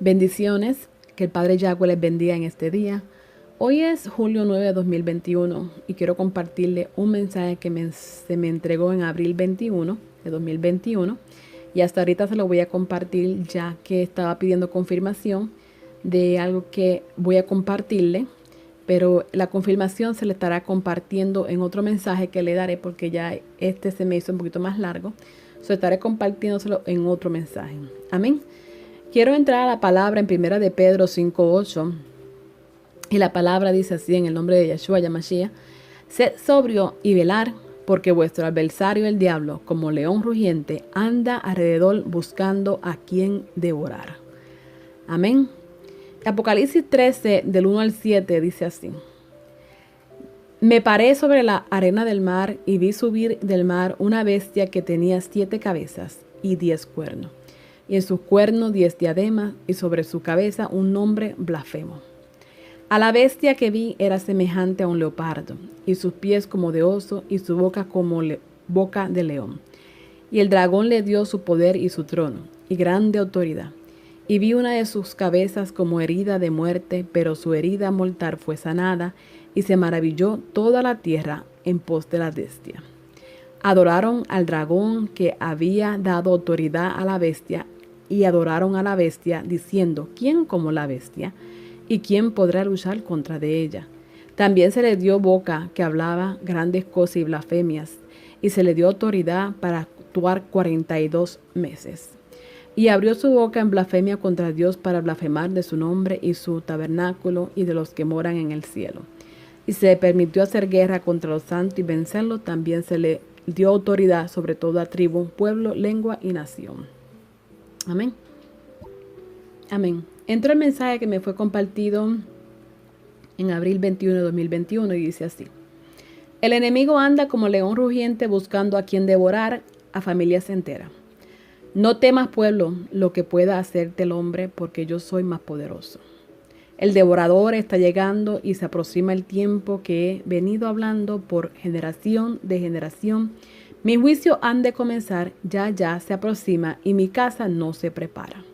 Bendiciones, que el Padre Yahweh les bendiga en este día. Hoy es julio 9 de 2021 y quiero compartirle un mensaje que se me entregó en abril 21 de 2021 y hasta ahorita se lo voy a compartir ya que estaba pidiendo confirmación de algo que voy a compartirle, pero la confirmación se le estará compartiendo en otro mensaje que le daré porque ya este se me hizo un poquito más largo. Estaré compartiéndoselo en otro mensaje. Amén. Quiero entrar a la palabra en 1 de Pedro 5:8 y la palabra dice así en el nombre de Yeshua Yamashiach: sed sobrio y velar, porque vuestro adversario el diablo, como león rugiente, anda alrededor buscando a quien devorar. Amén. Apocalipsis 13 del 1 al 7 dice así: me paré sobre la arena del mar y vi subir del mar una bestia que tenía 7 cabezas y 10 cuernos, y en sus cuernos 10 diademas, y sobre su cabeza un nombre blasfemo. A la bestia que vi era semejante a un leopardo, y sus pies como de oso, y su boca como boca de león. Y el dragón le dio su poder y su trono, y grande autoridad. Y vi una de sus cabezas como herida de muerte, pero su herida mortal fue sanada, y se maravilló toda la tierra en pos de la bestia. Adoraron al dragón que había dado autoridad a la bestia, y adoraron a la bestia, diciendo: ¿quién como la bestia? ¿Y quién podrá luchar contra de ella? También se le dio boca que hablaba grandes cosas y blasfemias, y se le dio autoridad para actuar 42 meses. Y abrió su boca en blasfemia contra Dios para blasfemar de su nombre y su tabernáculo y de los que moran en el cielo. Y se le permitió hacer guerra contra los santos y vencerlo. También se le dio autoridad sobre toda tribu, pueblo, lengua y nación. Amén. Amén. Entró el mensaje que me fue compartido en abril 21 de 2021 y dice así: el enemigo anda como león rugiente buscando a quien devorar, a familias enteras. No temas, pueblo, lo que pueda hacerte el hombre, porque yo soy más poderoso. El devorador está llegando y se aproxima el tiempo que he venido hablando por generación de generación. Mi juicio han de comenzar, ya se aproxima y mi casa no se prepara.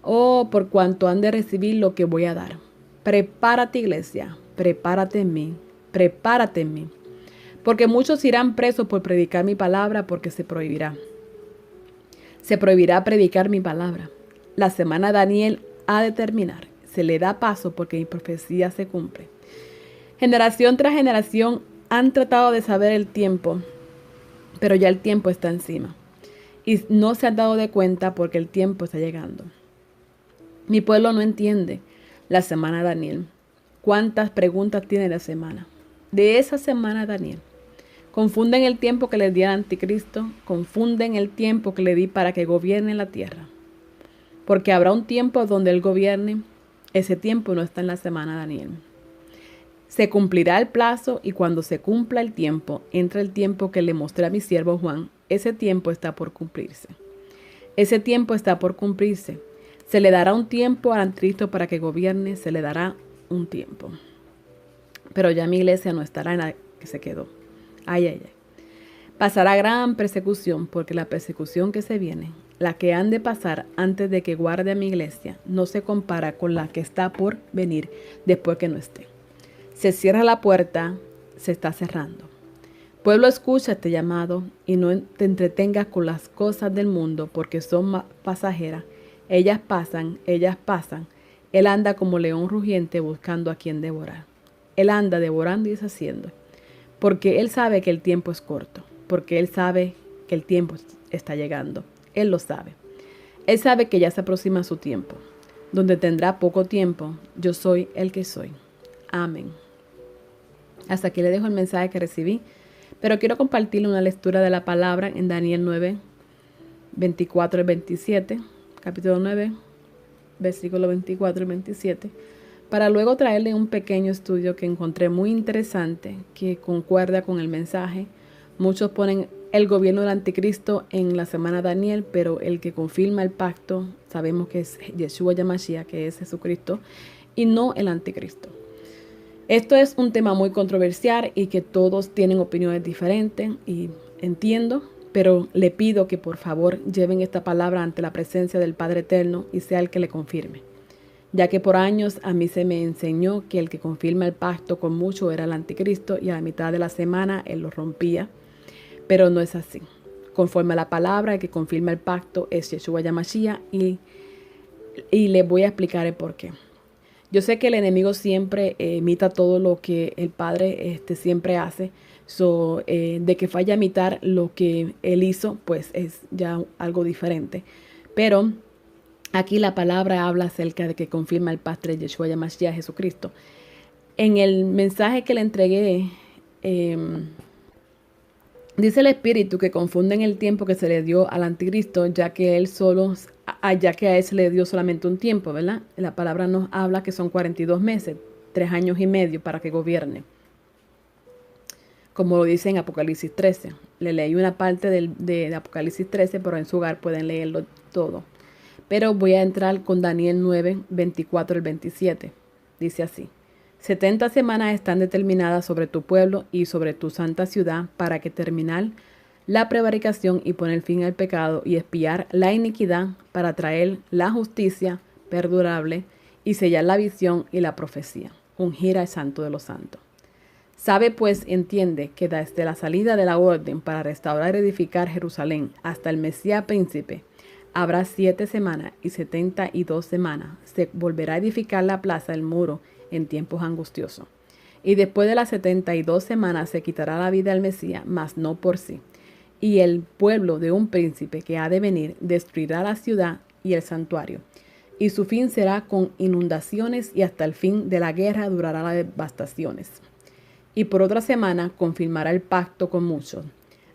Oh, por cuanto han de recibir lo que voy a dar. Prepárate, iglesia, prepárate en mí, porque muchos irán presos por predicar mi palabra, porque se prohibirá. Se prohibirá predicar mi palabra. La semana Daniel ha de terminar. Se le da paso porque mi profecía se cumple. Generación tras generación han tratado de saber el tiempo, pero ya el tiempo está encima. Y no se han dado de cuenta porque el tiempo está llegando. Mi pueblo no entiende la semana Daniel. ¿Cuántas preguntas tiene la semana? De esa semana Daniel. Confunden el tiempo que les di al anticristo, confunden el tiempo que le di para que gobierne la tierra. Porque habrá un tiempo donde él gobierne, ese tiempo no está en la semana Daniel. Se cumplirá el plazo y cuando se cumpla el tiempo, entra el tiempo que le mostré a mi siervo Juan, ese tiempo está por cumplirse. Ese tiempo está por cumplirse. Se le dará un tiempo al anticristo para que gobierne, se le dará un tiempo. Pero ya mi iglesia no estará en la que se quedó. Ay. Pasará gran persecución, porque la persecución que se viene, la que han de pasar antes de que guarde a mi iglesia, no se compara con la que está por venir después que no esté. Se cierra la puerta, se está cerrando. Pueblo, escucha este llamado y no te entretengas con las cosas del mundo, porque son pasajeras. Ellas pasan. Él anda como león rugiente buscando a quien devorar. Él anda devorando y deshaciendo. Porque él sabe que el tiempo es corto, porque él sabe que el tiempo está llegando. Él lo sabe. Él sabe que ya se aproxima su tiempo, donde tendrá poco tiempo. Yo soy el que soy. Amén. Hasta aquí le dejo el mensaje que recibí, pero quiero compartirle una lectura de la palabra en Daniel 9, 24 y 27, capítulo 9, versículo 24 y 27. Para luego traerle un pequeño estudio que encontré muy interesante, que concuerda con el mensaje. Muchos ponen el gobierno del anticristo en la semana Daniel, pero el que confirma el pacto sabemos que es Yeshua Yamashiach, que es Jesucristo, y no el anticristo. Esto es un tema muy controversial y que todos tienen opiniones diferentes, y entiendo, pero le pido que por favor lleven esta palabra ante la presencia del Padre Eterno y sea el que le confirme, ya que por años a mí se me enseñó que el que confirma el pacto con mucho era el anticristo y a la mitad de la semana él lo rompía, pero no es así. Conforme a la palabra, el que confirma el pacto es Yeshua Yamashiach y le voy a explicar el por qué. Yo sé que el enemigo siempre imita todo lo que el Padre siempre hace. De que falla a imitar lo que él hizo, pues es ya algo diferente. Pero aquí la palabra habla acerca de que confirma el Padre Yeshua Yamashiach Jesucristo. En el mensaje que le entregué, dice el Espíritu que confunden el tiempo que se le dio al anticristo, ya que a él se le dio solamente un tiempo, ¿verdad? La palabra nos habla que son 42 meses, 3 años y medio para que gobierne. Como lo dice en Apocalipsis 13. Le leí una parte de Apocalipsis 13, pero en su hogar pueden leerlo todo. Pero voy a entrar con Daniel 9, 24 al 27. Dice así: 70 semanas están determinadas sobre tu pueblo y sobre tu santa ciudad para que terminar la prevaricación y poner fin al pecado y expiar la iniquidad para traer la justicia perdurable y sellar la visión y la profecía. Ungir al santo de los santos. Sabe pues, entiende, que desde la salida de la orden para restaurar y edificar Jerusalén hasta el Mesías príncipe, habrá 7 semanas y 72 semanas. Se volverá a edificar la plaza del muro en tiempos angustiosos. Y después de las 72 semanas se quitará la vida al Mesías, mas no por sí. Y el pueblo de un príncipe que ha de venir destruirá la ciudad y el santuario. Y su fin será con inundaciones y hasta el fin de la guerra durará las devastaciones. Y por otra semana confirmará el pacto con muchos.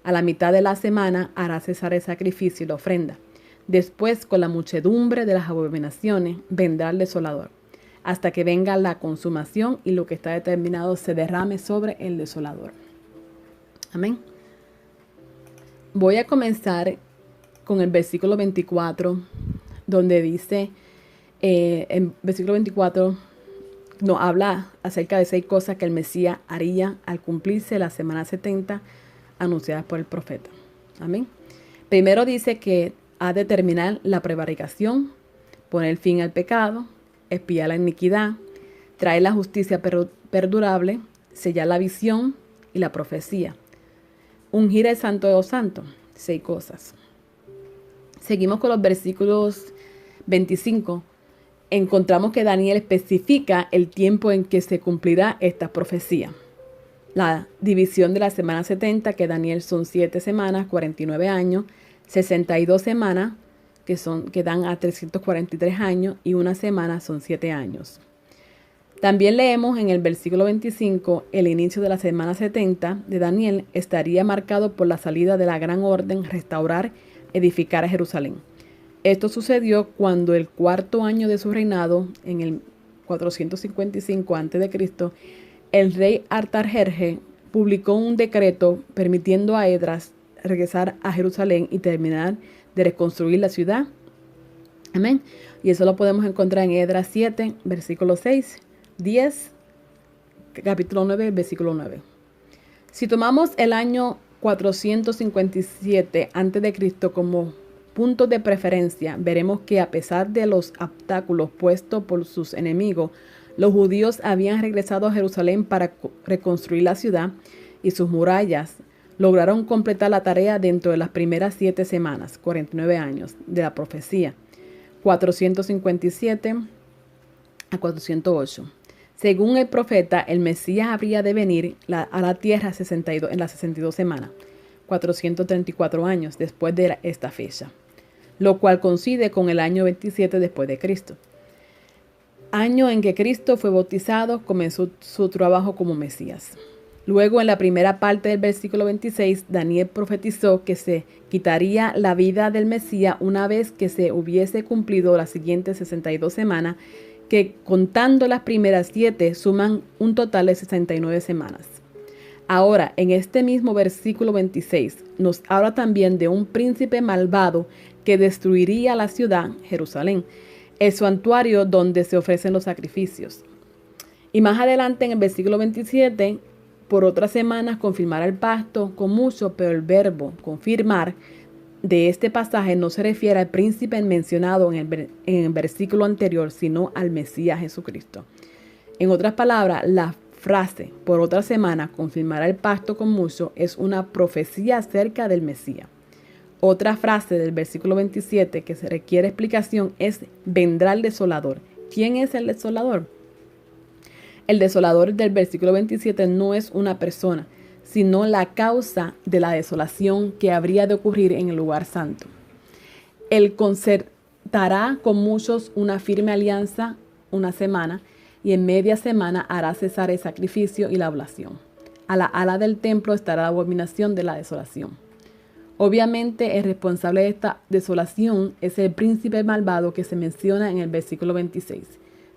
A la mitad de la semana hará cesar el sacrificio y la ofrenda. Después, con la muchedumbre de las abominaciones, vendrá el desolador, hasta que venga la consumación y lo que está determinado se derrame sobre el desolador. Amén. Voy a comenzar con el versículo 24, donde dice, en versículo 24, nos habla acerca de 6 cosas que el Mesías haría al cumplirse la semana 70 anunciadas por el profeta. Amén. Primero dice que ha de terminar la prevaricación, poner fin al pecado, expiar la iniquidad, traer la justicia perdurable, sellar la visión y la profecía. Ungir al santo de los santos. 6 cosas. Seguimos con los versículos 25. Encontramos que Daniel especifica el tiempo en que se cumplirá esta profecía. La división de la semana 70, que Daniel son 7 semanas, 49 años, 62 semanas, que dan a 343 años, y una semana son 7 años. También leemos en el versículo 25, el inicio de la semana 70 de Daniel estaría marcado por la salida de la gran orden, restaurar, edificar a Jerusalén. Esto sucedió cuando el 4º año de su reinado, en el 455 a.C., el rey Artajerjes publicó un decreto permitiendo a Esdras regresar a Jerusalén y terminar de reconstruir la ciudad. Amén. Y eso lo podemos encontrar en Esdras 7, versículo 6, 10, capítulo 9, versículo 9. Si tomamos el año 457 a.C. como puntos de preferencia, veremos que a pesar de los obstáculos puestos por sus enemigos, los judíos habían regresado a Jerusalén para reconstruir la ciudad y sus murallas. Lograron completar la tarea dentro de las primeras 7 semanas, 49 años, de la profecía, 457 a 408. Según el profeta, el Mesías habría de venir a la tierra en las 62 semanas, 434 años después de esta fecha, lo cual coincide con el año 27 después de Cristo. Año en que Cristo fue bautizado, comenzó su trabajo como Mesías. Luego, en la primera parte del versículo 26, Daniel profetizó que se quitaría la vida del Mesías una vez que se hubiese cumplido las siguientes 62 semanas, que contando las primeras 7 suman un total de 69 semanas. Ahora, en este mismo versículo 26, nos habla también de un príncipe malvado que destruiría la ciudad, Jerusalén, el santuario donde se ofrecen los sacrificios. Y más adelante, en el versículo 27, por otras semanas confirmará el pacto con muchos, pero el verbo confirmar de este pasaje no se refiere al príncipe mencionado en el versículo anterior, sino al Mesías Jesucristo. En otras palabras, la frase por otra semana confirmará el pacto con muchos es una profecía acerca del Mesías. Otra frase del versículo 27 que se requiere explicación es vendrá el desolador. ¿Quién es el desolador? El desolador del versículo 27 no es una persona, sino la causa de la desolación que habría de ocurrir en el lugar santo. Él concertará con muchos una firme alianza una semana y en media semana hará cesar el sacrificio y la oblación. A la ala del templo estará la abominación de la desolación. Obviamente el responsable de esta desolación es el príncipe malvado que se menciona en el versículo 26.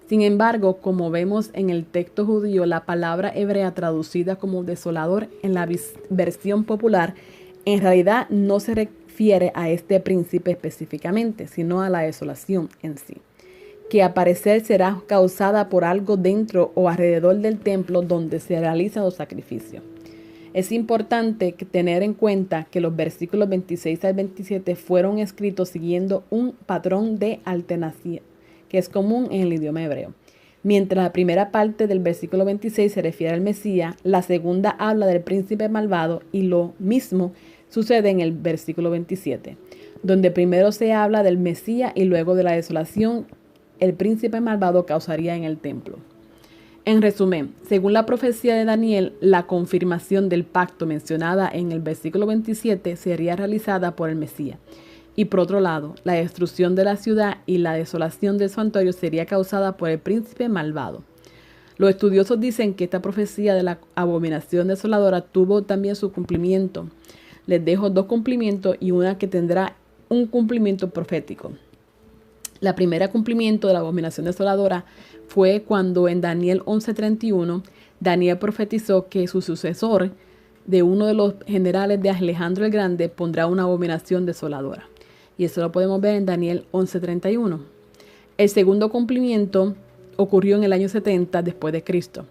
Sin embargo, como vemos en el texto judío, la palabra hebrea traducida como desolador en la versión popular, en realidad no se refiere a este príncipe específicamente, sino a la desolación en sí, que a parecer será causada por algo dentro o alrededor del templo donde se realizan los sacrificios. Es importante tener en cuenta que los versículos 26 al 27 fueron escritos siguiendo un patrón de alternancia que es común en el idioma hebreo. Mientras la primera parte del versículo 26 se refiere al Mesías, la segunda habla del príncipe malvado y lo mismo sucede en el versículo 27, donde primero se habla del Mesías y luego de la desolación el príncipe malvado causaría en el templo. En resumen, según la profecía de Daniel, la confirmación del pacto mencionada en el versículo 27 sería realizada por el Mesías. Y por otro lado, la destrucción de la ciudad y la desolación del santuario sería causada por el príncipe malvado. Los estudiosos dicen que esta profecía de la abominación desoladora tuvo también su cumplimiento. Les dejo dos cumplimientos y una que tendrá un cumplimiento profético. La primera cumplimiento de la abominación desoladora fue cuando en Daniel 11:31, Daniel profetizó que su sucesor de uno de los generales de Alejandro el Grande pondrá una abominación desoladora. Y eso lo podemos ver en Daniel 11:31. El segundo cumplimiento ocurrió en el año 70 después de Cristo,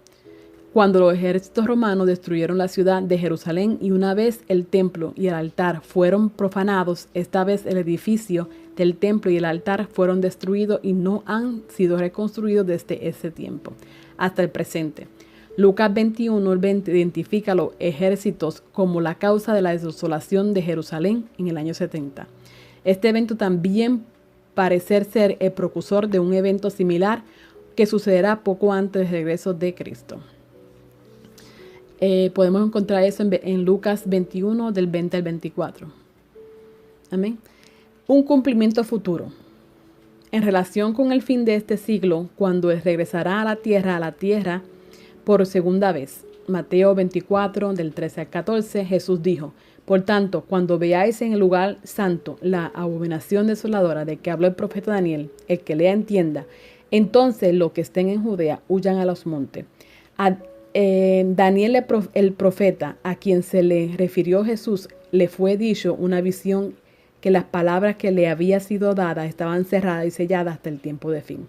cuando los ejércitos romanos destruyeron la ciudad de Jerusalén y una vez el templo y el altar fueron profanados, esta vez el edificio del templo y el altar fueron destruidos y no han sido reconstruidos desde ese tiempo hasta el presente. Lucas 21:20 identifica a los ejércitos como la causa de la desolación de Jerusalén en el año 70. Este evento también parece ser el precursor de un evento similar que sucederá poco antes del regreso de Cristo. Podemos encontrar eso en Lucas 21 del 20 al 24. Amén. Un cumplimiento futuro. En relación con el fin de este siglo, cuando Él regresará a la tierra por segunda vez. Mateo 24 del 13 al 14, Jesús dijo: por tanto, cuando veáis en el lugar santo la abominación desoladora de que habló el profeta Daniel, el que lea entienda, entonces los que estén en Judea huyan a los montes. Daniel el profeta, a quien se le refirió Jesús, le fue dicho una visión que las palabras que le había sido dadas estaban cerradas y selladas hasta el tiempo de fin.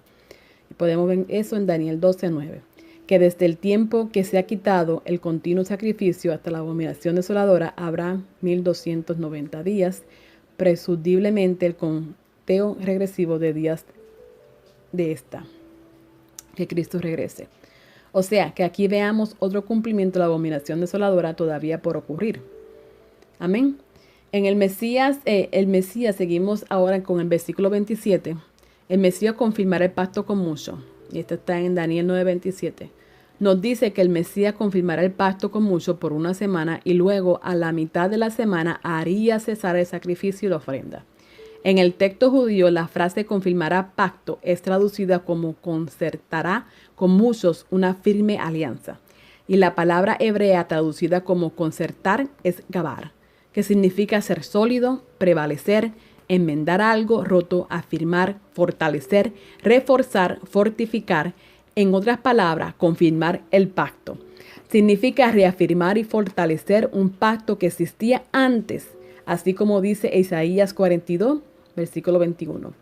Y podemos ver eso en Daniel 12:9, que desde el tiempo que se ha quitado el continuo sacrificio hasta la abominación desoladora habrá 1290 días, presumiblemente el conteo regresivo de días de que Cristo regrese. O sea, que aquí veamos otro cumplimiento de la abominación desoladora todavía por ocurrir. Amén. En el Mesías, seguimos ahora con el versículo 27. El Mesías confirmará el pacto con muchos. Y esto está en Daniel 9:27. Nos dice que el Mesías confirmará el pacto con muchos por una semana y luego a la mitad de la semana haría cesar el sacrificio y la ofrenda. En el texto judío, la frase confirmará pacto es traducida como concertará con muchos una firme alianza. Y la palabra hebrea traducida como concertar es gabar, que significa ser sólido, prevalecer, enmendar algo roto, afirmar, fortalecer, reforzar, fortificar. En otras palabras, confirmar el pacto. Significa reafirmar y fortalecer un pacto que existía antes, así como dice Isaías 42, versículo 21.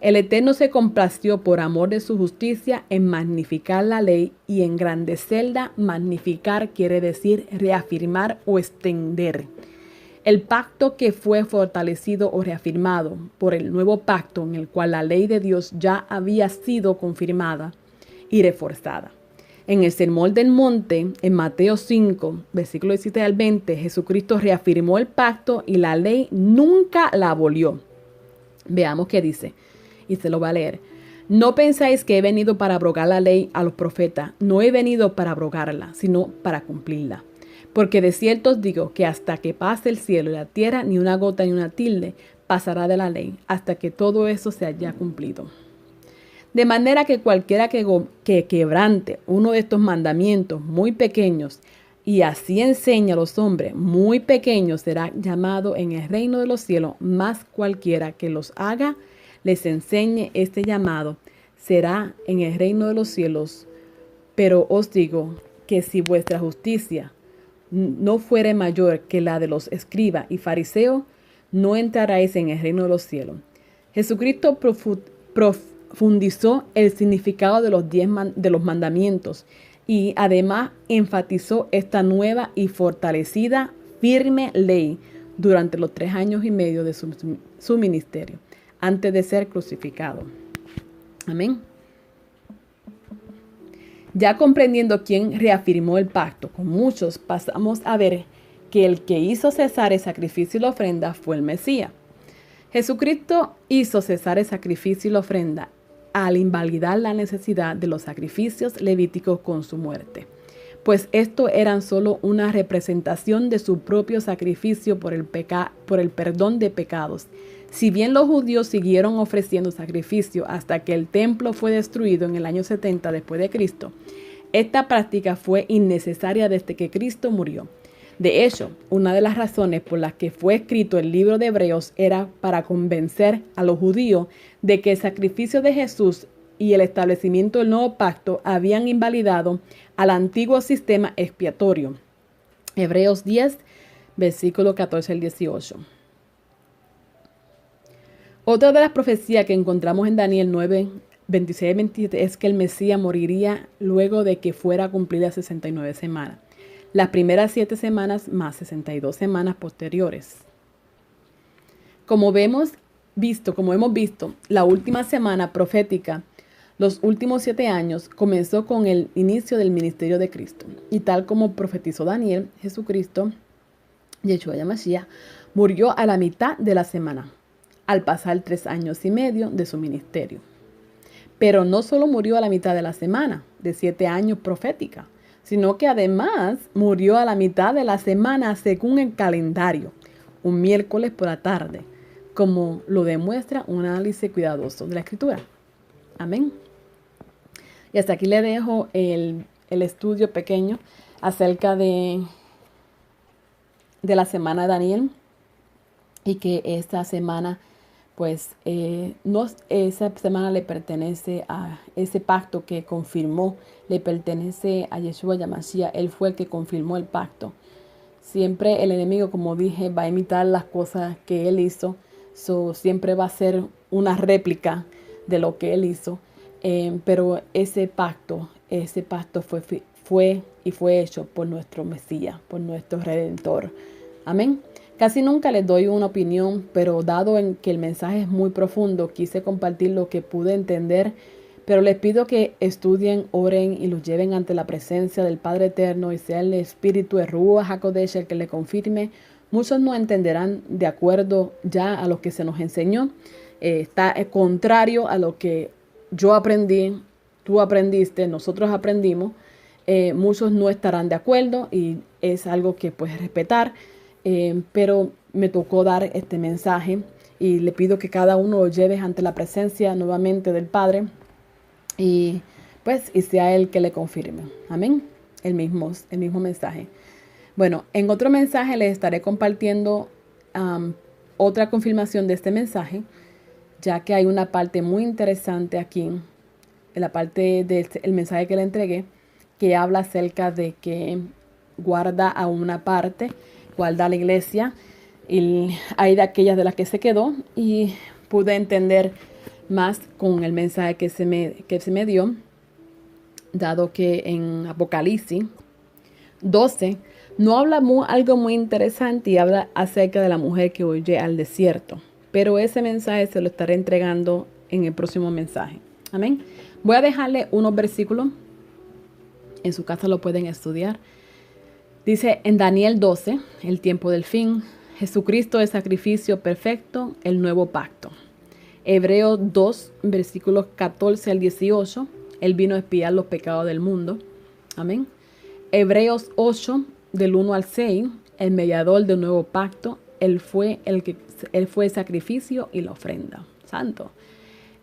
El Eterno se complació por amor de su justicia en magnificar la ley y engrandecerla. Magnificar quiere decir reafirmar o extender. El pacto que fue fortalecido o reafirmado por el nuevo pacto en el cual la ley de Dios ya había sido confirmada y reforzada. En el Sermón del Monte, en Mateo 5, versículo 17 al 20, Jesucristo reafirmó el pacto y la ley nunca la abolió. Veamos qué dice, y se lo va a leer. No pensáis que he venido para abrogar la ley a los profetas. No he venido para abrogarla, sino para cumplirla. Porque de cierto os digo que hasta que pase el cielo y la tierra, ni una gota ni una tilde pasará de la ley, hasta que todo eso se haya cumplido. De manera que cualquiera que quebrante uno de estos mandamientos muy pequeños, y así enseña a los hombres muy pequeños, será llamado en el reino de los cielos, más cualquiera que los haga, les enseñe este llamado, será en el reino de los cielos. Pero os digo que si vuestra justicia no fuere mayor que la de los escribas y fariseos, no entraréis en el reino de los cielos. Jesucristo profundizó el significado de los mandamientos y además enfatizó esta nueva y fortalecida, firme ley durante los 3 años y medio de su ministerio, antes de ser crucificado. Amén. Ya comprendiendo quién reafirmó el pacto con muchos, pasamos a ver que el que hizo cesar el sacrificio y la ofrenda fue el Mesías. Jesucristo hizo cesar el sacrificio y la ofrenda al invalidar la necesidad de los sacrificios levíticos con su muerte, pues estos eran solo una representación de su propio sacrificio por el perdón de pecados. Si bien los judíos siguieron ofreciendo sacrificio hasta que el templo fue destruido en el año 70 después de Cristo, esta práctica fue innecesaria desde que Cristo murió. De hecho, una de las razones por las que fue escrito el libro de Hebreos era para convencer a los judíos de que el sacrificio de Jesús y el establecimiento del nuevo pacto habían invalidado al antiguo sistema expiatorio. Hebreos 10, versículo 14 al 18. Otra de las profecías que encontramos en Daniel 9, 26 y 27 es que el Mesías moriría luego de que fuera cumplida 69 semanas. Las primeras 7 semanas más 62 semanas posteriores. Como hemos visto, la última semana profética, los últimos 7 años, comenzó con el inicio del ministerio de Cristo. Y tal como profetizó Daniel, Jesucristo, Yeshua Yamashiach, murió a la mitad de la semana, al pasar 3 años y medio de su ministerio. Pero no solo murió a la mitad de la semana, de 7 años profética, sino que además murió a la mitad de la semana según el calendario, un miércoles por la tarde, como lo demuestra un análisis cuidadoso de la Escritura. Amén. Y hasta aquí le dejo el estudio pequeño acerca de la semana de Daniel, y que esta semana esa semana le pertenece a ese pacto que confirmó, le pertenece a Yeshua Yamashiach. Él fue el que confirmó el pacto. Siempre el enemigo, como dije, va a imitar las cosas que él hizo. Siempre va a ser una réplica de lo que él hizo. Pero ese pacto fue hecho por nuestro Mesías, por nuestro Redentor. Amén. Casi nunca les doy una opinión, pero dado en que el mensaje es muy profundo, quise compartir lo que pude entender, pero les pido que estudien, oren y los lleven ante la presencia del Padre Eterno y sea el Espíritu de Ruach HaKodesh el que le confirme. Muchos no entenderán de acuerdo ya a lo que se nos enseñó. Está contrario a lo que yo aprendí, tú aprendiste, nosotros aprendimos. Muchos no estarán de acuerdo y es algo que puedes respetar. Pero me tocó dar este mensaje y le pido que cada uno lo lleve ante la presencia nuevamente del Padre y sea Él que le confirme. Amén. El mismo mensaje. Bueno, en otro mensaje les estaré compartiendo otra confirmación de este mensaje, ya que hay una parte muy interesante aquí, en la parte del mensaje que le entregué, que habla acerca de que guarda a una parte, guarda a la iglesia, y hay de aquellas de las que se quedó, y pude entender más con el mensaje que se me dio, dado que en Apocalipsis 12 no habla algo muy interesante y habla acerca de la mujer que huye al desierto. Pero ese mensaje se lo estaré entregando en el próximo mensaje. Amén. Voy a dejarle unos versículos. En su casa lo pueden estudiar. Dice en Daniel 12, el tiempo del fin, Jesucristo es sacrificio perfecto, el nuevo pacto. Hebreos 2, versículos 14 al 18, Él vino a expiar los pecados del mundo. Amén. Hebreos 8, del 1 al 6, el mediador del nuevo pacto, Él fue el sacrificio y la ofrenda. Santo.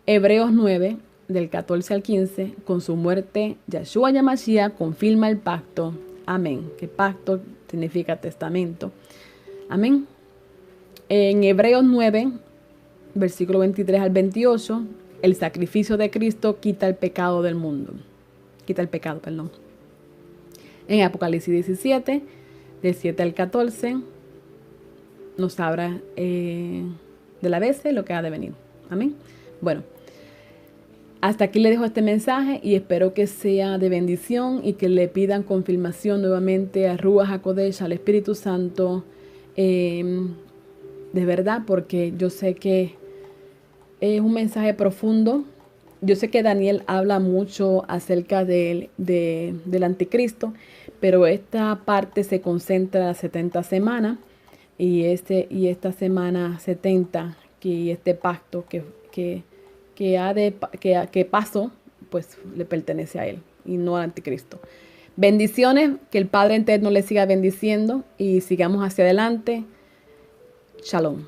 Hebreos 9, del 14 al 15, con su muerte, Yeshua Yamashiach confirma el pacto. Amén. Que pacto significa testamento. Amén. En Hebreos 9, versículo 23 al 28, el sacrificio de Cristo quita el pecado del mundo. Quita el pecado, perdón. En Apocalipsis 17, del 7 al 14, nos habla de la vez lo que ha de venir. Amén. Bueno, hasta aquí le dejo este mensaje y espero que sea de bendición y que le pidan confirmación nuevamente a Ruach HaKodesh, al Espíritu Santo, de verdad, porque yo sé que es un mensaje profundo. Yo sé que Daniel habla mucho acerca del anticristo, pero esta parte se concentra en las 70 semanas y esta semana 70, que este pacto que pasó, pues le pertenece a él y no al anticristo. Bendiciones, que el Padre eterno le siga bendiciendo y sigamos hacia adelante. Shalom.